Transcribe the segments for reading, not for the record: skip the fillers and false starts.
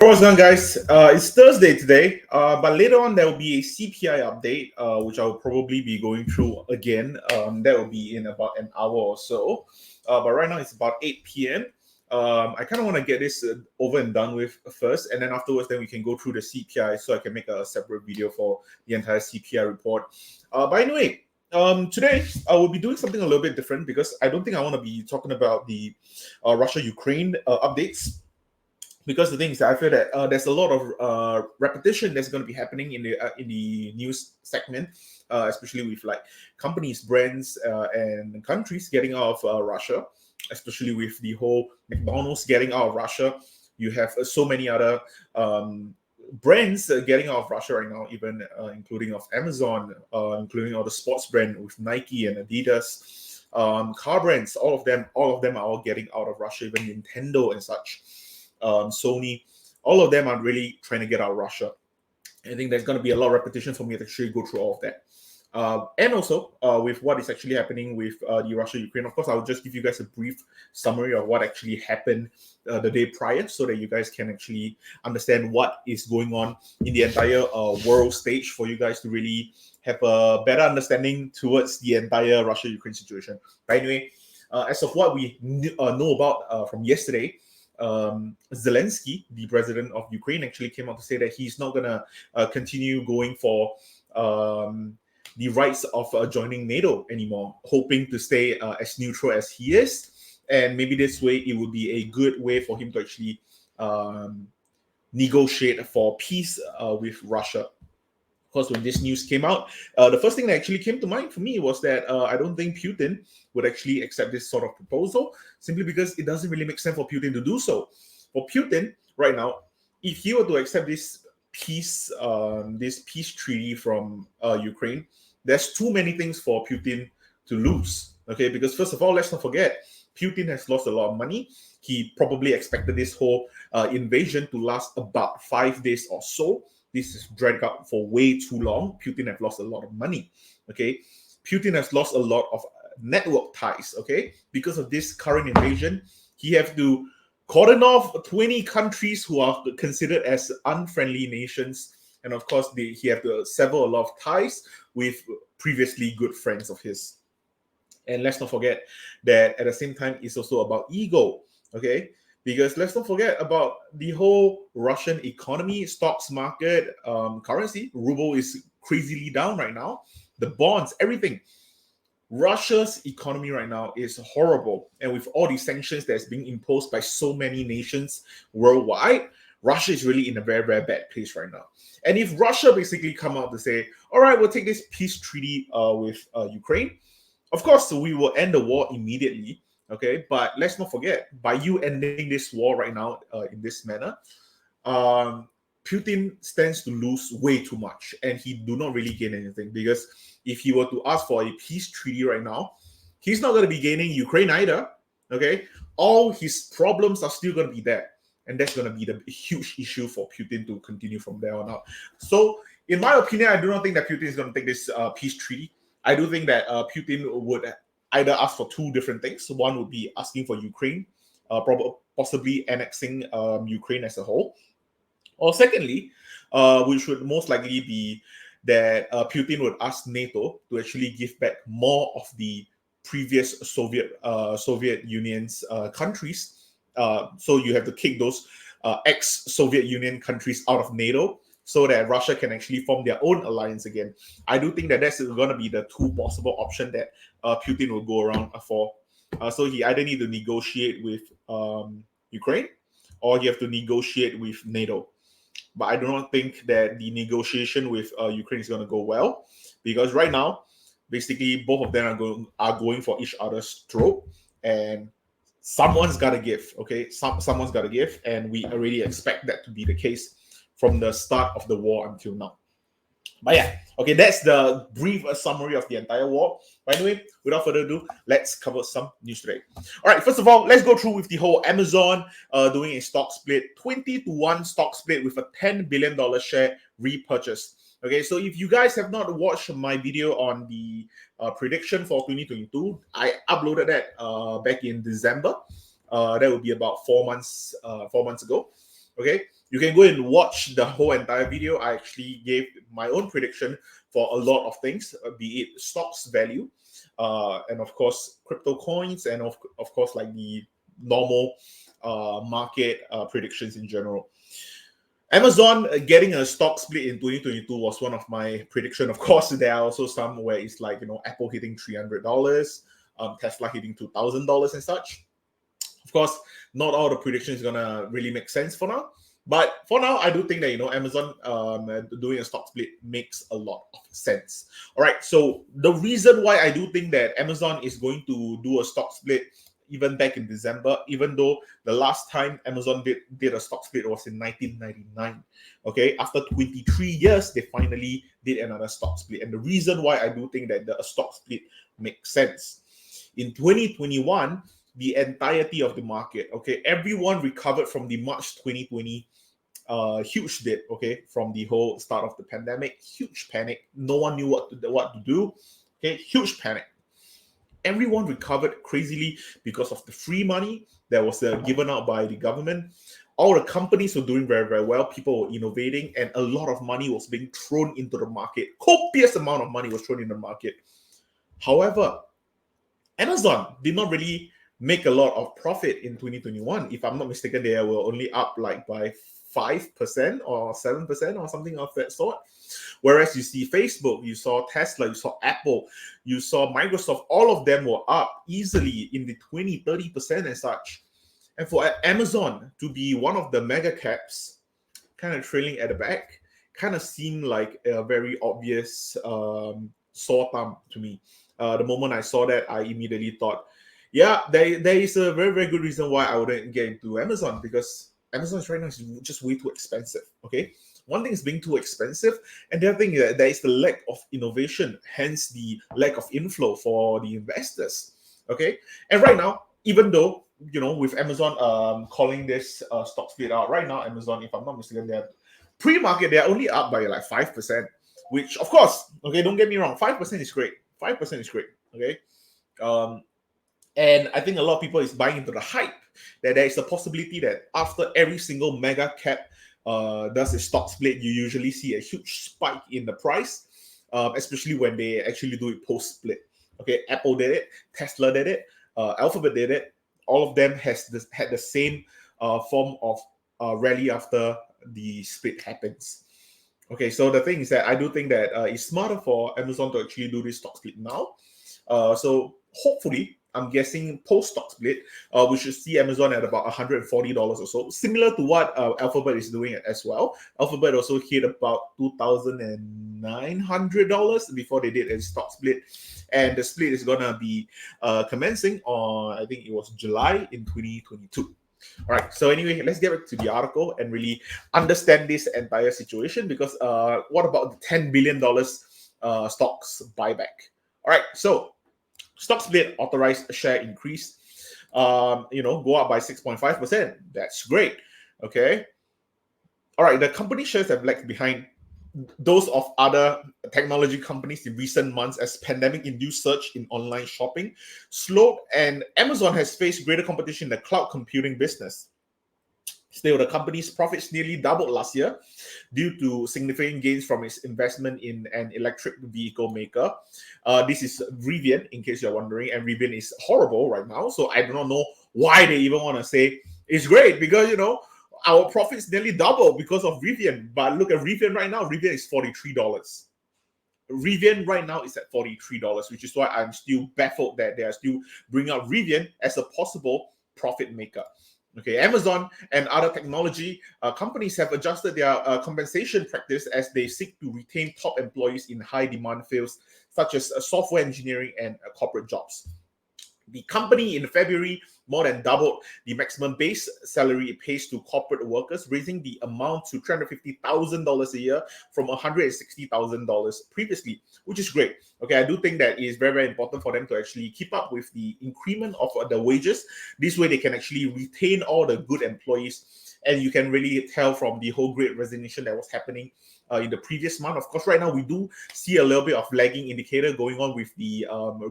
What's going on, guys? It's Thursday today, but later on there will be a CPI update, which I'll probably be going through again. That will be in about an hour or so. But right now it's about 8 p.m. I kind of want to get this over and done with first, and then afterwards, then we can go through the CPI, so I can make a separate video for the entire CPI report. But anyway, today I will be doing something a little bit different because I don't think I want to be talking about the Russia-Ukraine updates. Because the thing is that I feel that there's a lot of repetition that's going to be happening in the news segment, especially with like companies, brands, and countries getting out of Russia, especially with the whole McDonald's getting out of Russia. You have so many other brands getting out of Russia right now, even including of Amazon, including all the sports brand with Nike and Adidas, car brands. All of them are all getting out of Russia. Even Nintendo and such. Sony, all of them are really trying to get out of Russia. I think there's going to be a lot of repetition for me to actually go through all of that. And also with what is actually happening with the Russia-Ukraine. Of course, I'll just give you guys a brief summary of what actually happened the day prior so that you guys can actually understand what is going on in the entire world stage for you guys to really have a better understanding towards the entire Russia-Ukraine situation. But anyway, as of what we know about from yesterday, Zelensky, the president of Ukraine, actually came out to say that he's not going to continue going for the rights of joining NATO anymore, hoping to stay as neutral as he is. And maybe this way it would be a good way for him to actually negotiate for peace with Russia. Of course, when this news came out, the first thing that actually came to mind for me was that I don't think Putin would actually accept this sort of proposal, simply because it doesn't really make sense for Putin to do so. For Putin, right now, if he were to accept this peace treaty from Ukraine, there's too many things for Putin to lose. Okay, because first of all, let's not forget, Putin has lost a lot of money. He probably expected this whole invasion to last about 5 days or so. This is dragged out for way too long. Putin has lost a lot of money. Okay, Putin has lost a lot of network ties. Okay, because of this current invasion, he have to cordon off 20 countries who are considered as unfriendly nations, and of course, he have to sever a lot of ties with previously good friends of his. And let's not forget that at the same time, it's also about ego. Okay, because let's not forget about the whole Russian economy, stocks market, currency. Ruble is crazily down right now. The bonds, everything. Russia's economy right now is horrible. And with all these sanctions that's being imposed by so many nations worldwide, Russia is really in a very, very bad place right now. And if Russia basically come out to say, all right, we'll take this peace treaty with Ukraine, of course, we will end the war immediately. Okay, but let's not forget, by you ending this war right now in this manner, Putin stands to lose way too much, and he do not really gain anything. Because if he were to ask for a peace treaty right now, he's not going to be gaining Ukraine either. Okay, all his problems are still going to be there, and that's going to be the huge issue for Putin to continue from there on out. So, in my opinion, I do not think that Putin is going to take this peace treaty. I do think that Putin would either ask for two different things. One would be asking for Ukraine, possibly annexing Ukraine as a whole. Or secondly, which would most likely be that Putin would ask NATO to actually give back more of the previous Soviet Union's countries. So you have to kick those ex-Soviet Union countries out of NATO, so that Russia can actually form their own alliance again. I do think that that's going to be the two possible options that Putin will go around for. So he either need to negotiate with Ukraine, or he have to negotiate with NATO. But I do not think that the negotiation with Ukraine is going to go well, because right now, basically, both of them are going for each other's throat, and someone's got to give. Okay, someone's got to give, and we already expect that to be the case from the start of the war until now. But yeah, okay, that's the brief summary of the entire war. But anyway, without further ado, let's cover some news today. All right, first of all, let's go through with the whole Amazon doing a stock split, 20-1 stock split with a $10 billion share repurchase. Okay, so if you guys have not watched my video on the prediction for 2022, I uploaded that back in December. That would be about 4 months ago. Okay, You can go and watch the whole entire video. I actually gave my own prediction for a lot of things, be it stocks value, and of course crypto coins, and of course like the normal market predictions in general. Amazon getting a stock split in 2022 was one of my prediction. Of course, there are also some where it's like, Apple hitting $300, Tesla hitting $2,000 and such. Of course, not all the predictions gonna really make sense for now. But for now, I do think that Amazon doing a stock split makes a lot of sense. All right. So the reason why I do think that Amazon is going to do a stock split even back in December, even though the last time Amazon did a stock split was in 1999. Okay, after 23 years, they finally did another stock split. And the reason why I do think that the stock split makes sense. In 2021, the entirety of the market, okay, everyone recovered from the March 2020 huge dip, okay, from the whole start of the pandemic. Huge panic. No one knew what to do. Okay, huge panic. Everyone recovered crazily because of the free money that was given out by the government. All the companies were doing very, very well. People were innovating, and a lot of money was being thrown into the market. Copious amount of money was thrown in the market. However, Amazon did not really make a lot of profit in 2021. If I'm not mistaken, they were only up like by 5% or 7% or something of that sort. Whereas you see Facebook, you saw Tesla, you saw Apple, you saw Microsoft, all of them were up easily in the 20-30% and such. And for Amazon to be one of the mega caps, kind of trailing at the back, kind of seemed like a very obvious sore thumb to me. The moment I saw that, I immediately thought, yeah, there is a very, very good reason why I wouldn't get into Amazon, because Amazon right now is just way too expensive. Okay, one thing is being too expensive, and the other thing is there is the lack of innovation, hence the lack of inflow for the investors. Okay, and right now, even though with Amazon calling this stock split out right now, Amazon, if I'm not mistaken, they're pre-market, they're only up by like 5%, which of course, okay, don't get me wrong, 5% is great. 5% is great. Okay. And I think a lot of people is buying into the hype that there is a possibility that after every single mega cap does a stock split, you usually see a huge spike in the price, especially when they actually do it post split. Okay, Apple did it, Tesla did it, Alphabet did it. All of them had the same form of rally after the split happens. Okay, so the thing is that I do think that it's smarter for Amazon to actually do this stock split now. So hopefully, I'm guessing post stock split, we should see Amazon at about $140 or so, similar to what Alphabet is doing as well. Alphabet also hit about $2,900 before they did a stock split, and the split is gonna be commencing on, I think it was July in 2022. All right. So anyway, let's get back to the article and really understand this entire situation, because what about the $10 billion stocks buyback? All right. So stock split authorized share increase, go up by 6.5%. That's great. Okay. All right. The company shares have lagged behind those of other technology companies in recent months as pandemic-induced surge in online shopping slowed, and Amazon has faced greater competition in the cloud computing business. Still, the company's profits nearly doubled last year due to significant gains from its investment in an electric vehicle maker. This is Rivian, in case you're wondering, and Rivian is horrible right now. So I do not know why they even want to say it's great, because our profits nearly double because of Rivian. But look at Rivian right now. Rivian is $43. Rivian right now is at $43, which is why I'm still baffled that they are still bringing up Rivian as a possible profit maker. Okay, Amazon and other technology companies have adjusted their compensation practice as they seek to retain top employees in high demand fields such as software engineering and corporate jobs. The company in February more than doubled the maximum base salary it pays to corporate workers, raising the amount to $350,000 a year from $160,000 previously, which is great. Okay, I do think that it is very, very important for them to actually keep up with the increment of the wages. This way they can actually retain all the good employees. And you can really tell from the whole great resignation that was happening in the previous month. Of course, right now we do see a little bit of lagging indicator going on with the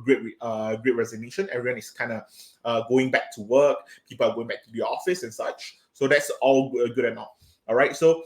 great resignation. Everyone is kind of going back to work. People are going back to the office and such. So that's all good and all. All right, so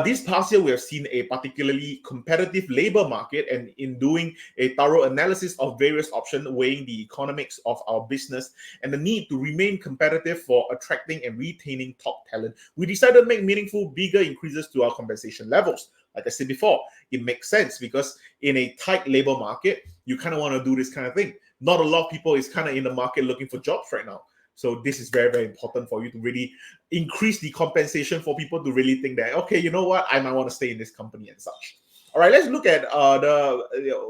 this past year, we have seen a particularly competitive labor market, and in doing a thorough analysis of various options, weighing the economics of our business and the need to remain competitive for attracting and retaining top talent, we decided to make meaningful, bigger increases to our compensation levels. Like I said before, it makes sense because in a tight labor market, you kind of want to do this kind of thing. Not a lot of people is kind of in the market looking for jobs right now. So this is very, very important for you to really increase the compensation for people to really think that, okay, you know what, I might want to stay in this company and such. All right, let's look at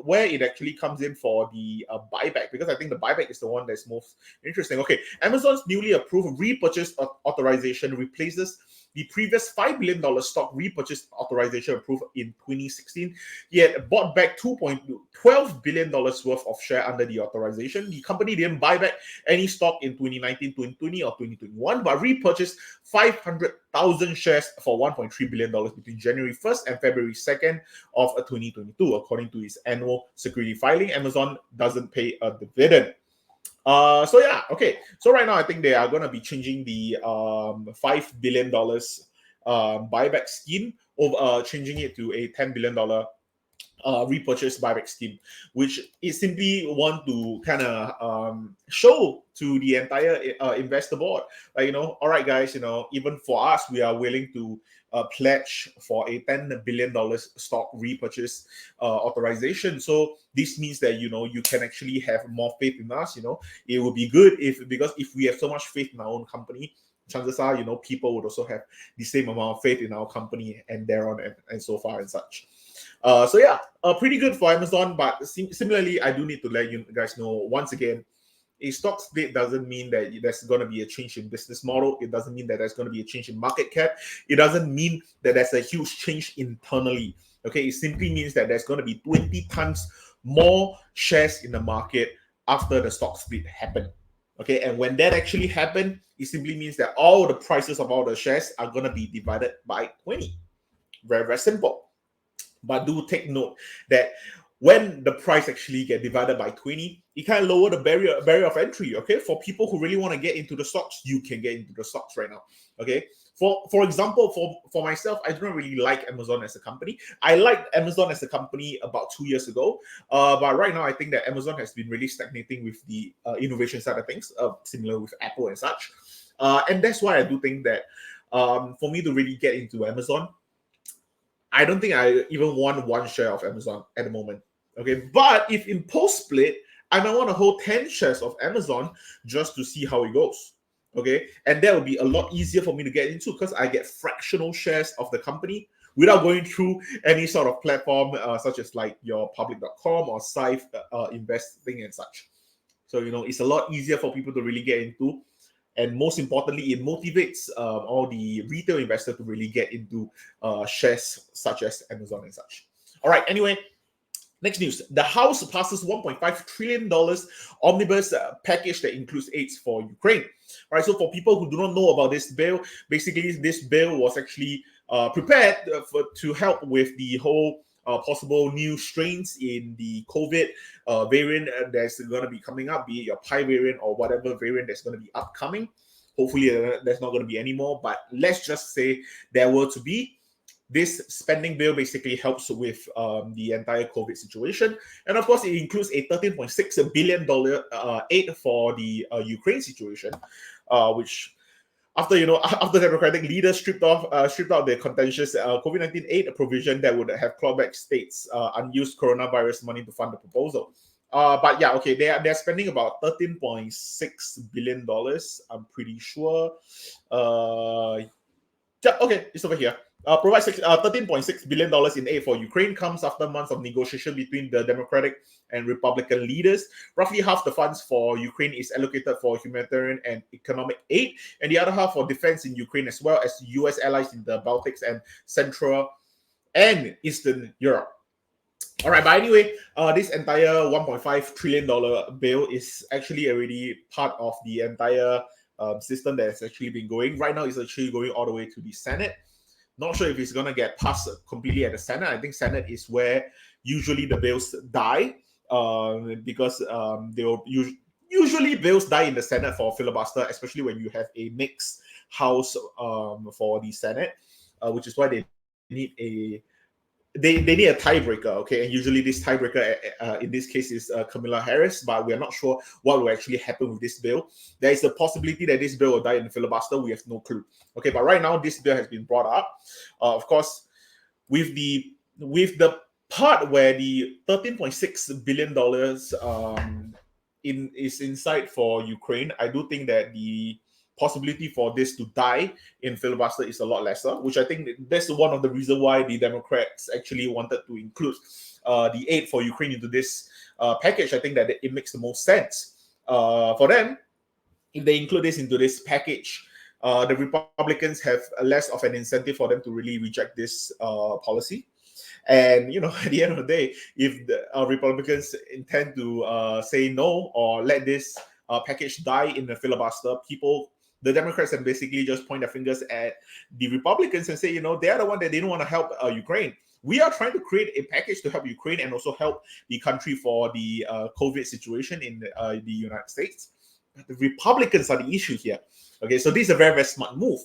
where it actually comes in for the buyback, because I think the buyback is the one that's most interesting. Okay, Amazon's newly approved repurchase authorization replaces the previous $5 billion stock repurchase authorization approved in 2016. He had bought back $2.12 billion worth of share under the authorization. The company didn't buy back any stock in 2019, 2020, or 2021, but repurchased 500,000 shares for $1.3 billion between January 1st and February 2nd of 2022. According to his annual security filing, Amazon doesn't pay a dividend. So yeah, okay. So right now, I think they are going to be changing the $5 billion buyback scheme, over changing it to a $10 billion repurchase buyback scheme, which is simply want to kind of show to the entire investor board, like, all right, guys, even for us, we are willing to pledge for a $10 billion stock repurchase authorization. So this means that, you can actually have more faith in us. It would be good because if we have so much faith in our own company, chances are, people would also have the same amount of faith in our company and thereon and so far and such. So yeah, pretty good for Amazon, but similarly, I do need to let you guys know once again, a stock split doesn't mean that there's going to be a change in business model. It doesn't mean that there's going to be a change in market cap. It doesn't mean that there's a huge change internally. Okay, it simply means that there's going to be 20 times more shares in the market after the stock split happened. Okay, and when that actually happened, it simply means that all the prices of all the shares are going to be divided by 20. Very, very simple. But do take note that when the price actually get divided by 20, it kind of lower the barrier of entry. Okay, for people who really want to get into the stocks, you can get into the stocks right now. Okay, for example, for myself, I don't really like Amazon as a company. I liked Amazon as a company about 2 years ago, but right now I think that Amazon has been really stagnating with the innovation side of things, similar with Apple and such, and that's why I do think that for me to really get into Amazon, I don't think I even want one share of Amazon at the moment. Okay, but if in post split, I might want to hold 10 shares of Amazon just to see how it goes. Okay, and that would be a lot easier for me to get into because I get fractional shares of the company without going through any sort of platform such as like your public.com or Scythe investing and such. So, it's a lot easier for people to really get into. And most importantly, it motivates all the retail investors to really get into shares such as Amazon and such. All right, anyway, next news. The House passes $1.5 trillion omnibus package that includes aids for Ukraine. All right, so for people who do not know about this bill, basically this bill was actually prepared to help with the whole possible new strains in the COVID variant that's going to be coming up, be it your Pi variant or whatever variant that's going to be upcoming. Hopefully, there's not going to be any more, but let's just say there were to be. This spending bill basically helps with the entire COVID situation. And of course, it includes a $13.6 billion aid for the Ukraine situation, which after the Democratic leaders stripped out the contentious COVID-19 aid provision that would have clawed back states' unused coronavirus money to fund the proposal. But yeah, okay, they're spending about $13.6 billion. I'm pretty sure. Yeah, okay, it's over here. Provides $13.6 billion in aid for Ukraine comes after months of negotiation between the Democratic and Republican leaders. Roughly half the funds for Ukraine is allocated for humanitarian and economic aid, and the other half for defense in Ukraine, as well as U.S. allies in the Baltics and Central and Eastern Europe. All right, but anyway, this entire $1.5 trillion bill is actually already part of the entire system that has actually been going. Right now, it's actually going all the way to the Senate. Not sure if it's going to get passed completely at the Senate. I think Senate is where usually the bills die because they'll usually bills die in the Senate for filibuster, especially when you have a mixed house for the Senate. which is why they need a they need a tiebreaker, okay? And usually this tiebreaker in this case is Kamala Harris, but we are not sure what will actually happen with this bill. There is a possibility that this bill will die in the filibuster. We have no clue, okay? But right now, this bill has been brought up. Of course, with the part where the $13.6 billion is inside for Ukraine, I do think that the possibility for this to die in filibuster is a lot lesser, which I think that's one of the reasons why the Democrats actually wanted to include the aid for Ukraine into this package. I think that it makes the most sense for them if they include this into this package. The Republicans have less of an incentive for them to really reject this policy. And, at the end of the day, if the Republicans intend to say no or let this package die in the filibuster, the Democrats can basically just point their fingers at the Republicans and say, they are the one that they don't want to help Ukraine. We are trying to create a package to help Ukraine and also help the country for the COVID situation in the United States. But the Republicans are the issue here. Okay, so this is a very, very smart move.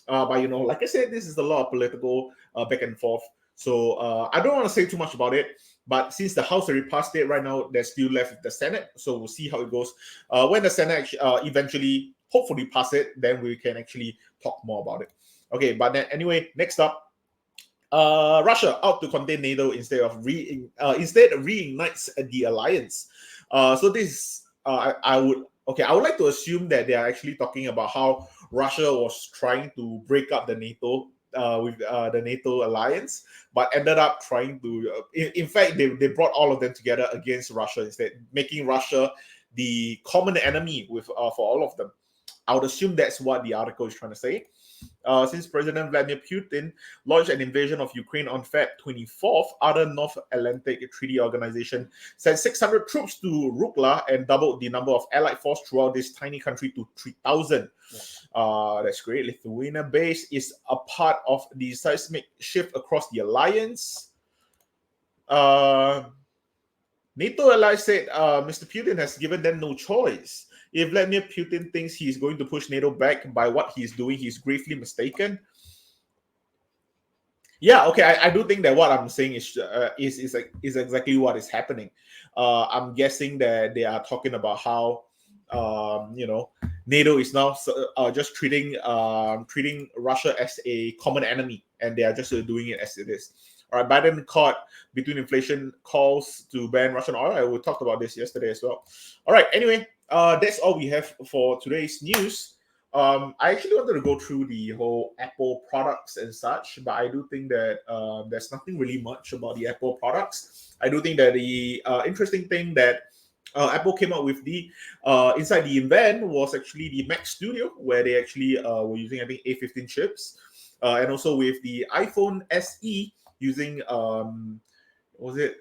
But, like I said, this is a lot of political back and forth. So I don't want to say too much about it. But since the House already passed it, right now they're still left with the Senate. So we'll see how it goes. When the Senate eventually, hopefully, pass it, then we can actually talk more about it. Okay, but then anyway, next up, Russia out to contain NATO instead reignites the alliance. So this, I would like to assume that they are actually talking about how Russia was trying to break up the NATO with the NATO alliance, but ended up trying to. In fact, they brought all of them together against Russia instead, making Russia the common enemy with for all of them. I would assume that's what the article is trying to say. Since President Vladimir Putin launched an invasion of Ukraine on Feb 24th, other North Atlantic Treaty Organization sent 600 troops to Rukla and doubled the number of allied force throughout this tiny country to 3,000. That's great. Lithuania base is a part of the seismic shift across the alliance. NATO allies said Mr. Putin has given them no choice. If Vladimir Putin thinks he's going to push NATO back by what he's doing, he's gravely mistaken. Yeah, okay, I do think that what I'm saying is exactly what is happening. I'm guessing that they are talking about how NATO is now just treating Russia as a common enemy, and they are just doing it as it is. All right, Biden caught between inflation calls to ban Russian oil. We talked about this yesterday as well. All right, anyway, that's all we have for today's news. I actually wanted to go through the whole Apple products and such, but I do think that there's nothing really much about the Apple products. I do think that the interesting thing that Apple came out with the inside the event was actually the Mac Studio, where they actually were using, I think, A15 chips, and also with the iPhone SE using was it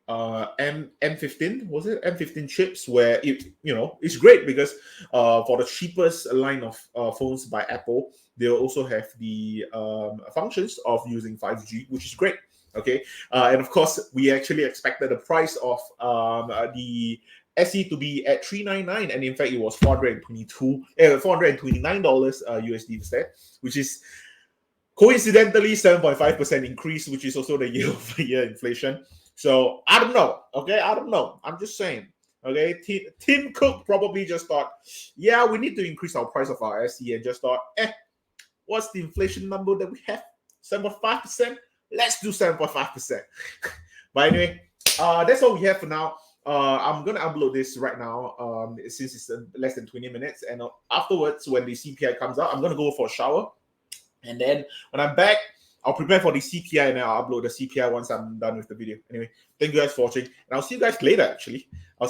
M15, was it M15 chips, where it's great because for the cheapest line of phones by Apple, they'll also have the functions of using 5G, which is great. Okay, and of course we actually expected the price of the SE to be at $399, and in fact it was $429 USD instead, which is coincidentally 7.5% increase, which is also the year-over-year inflation. So I don't know. Okay, I don't know. I'm just saying. Okay, Tim Cook probably just thought, yeah, we need to increase our price of our SE, and just thought, what's the inflation number that we have? 7.5%. Let's do 7.5%. But anyway, that's all we have for now. I'm gonna upload this right now, since it's less than 20 minutes, and afterwards, when the CPI comes out, I'm gonna go for a shower, and then when I'm back, I'll prepare for the CPI, and then I'll upload the CPI once I'm done with the video. Anyway, thank you guys for watching, and I'll see you guys later. Actually, I'll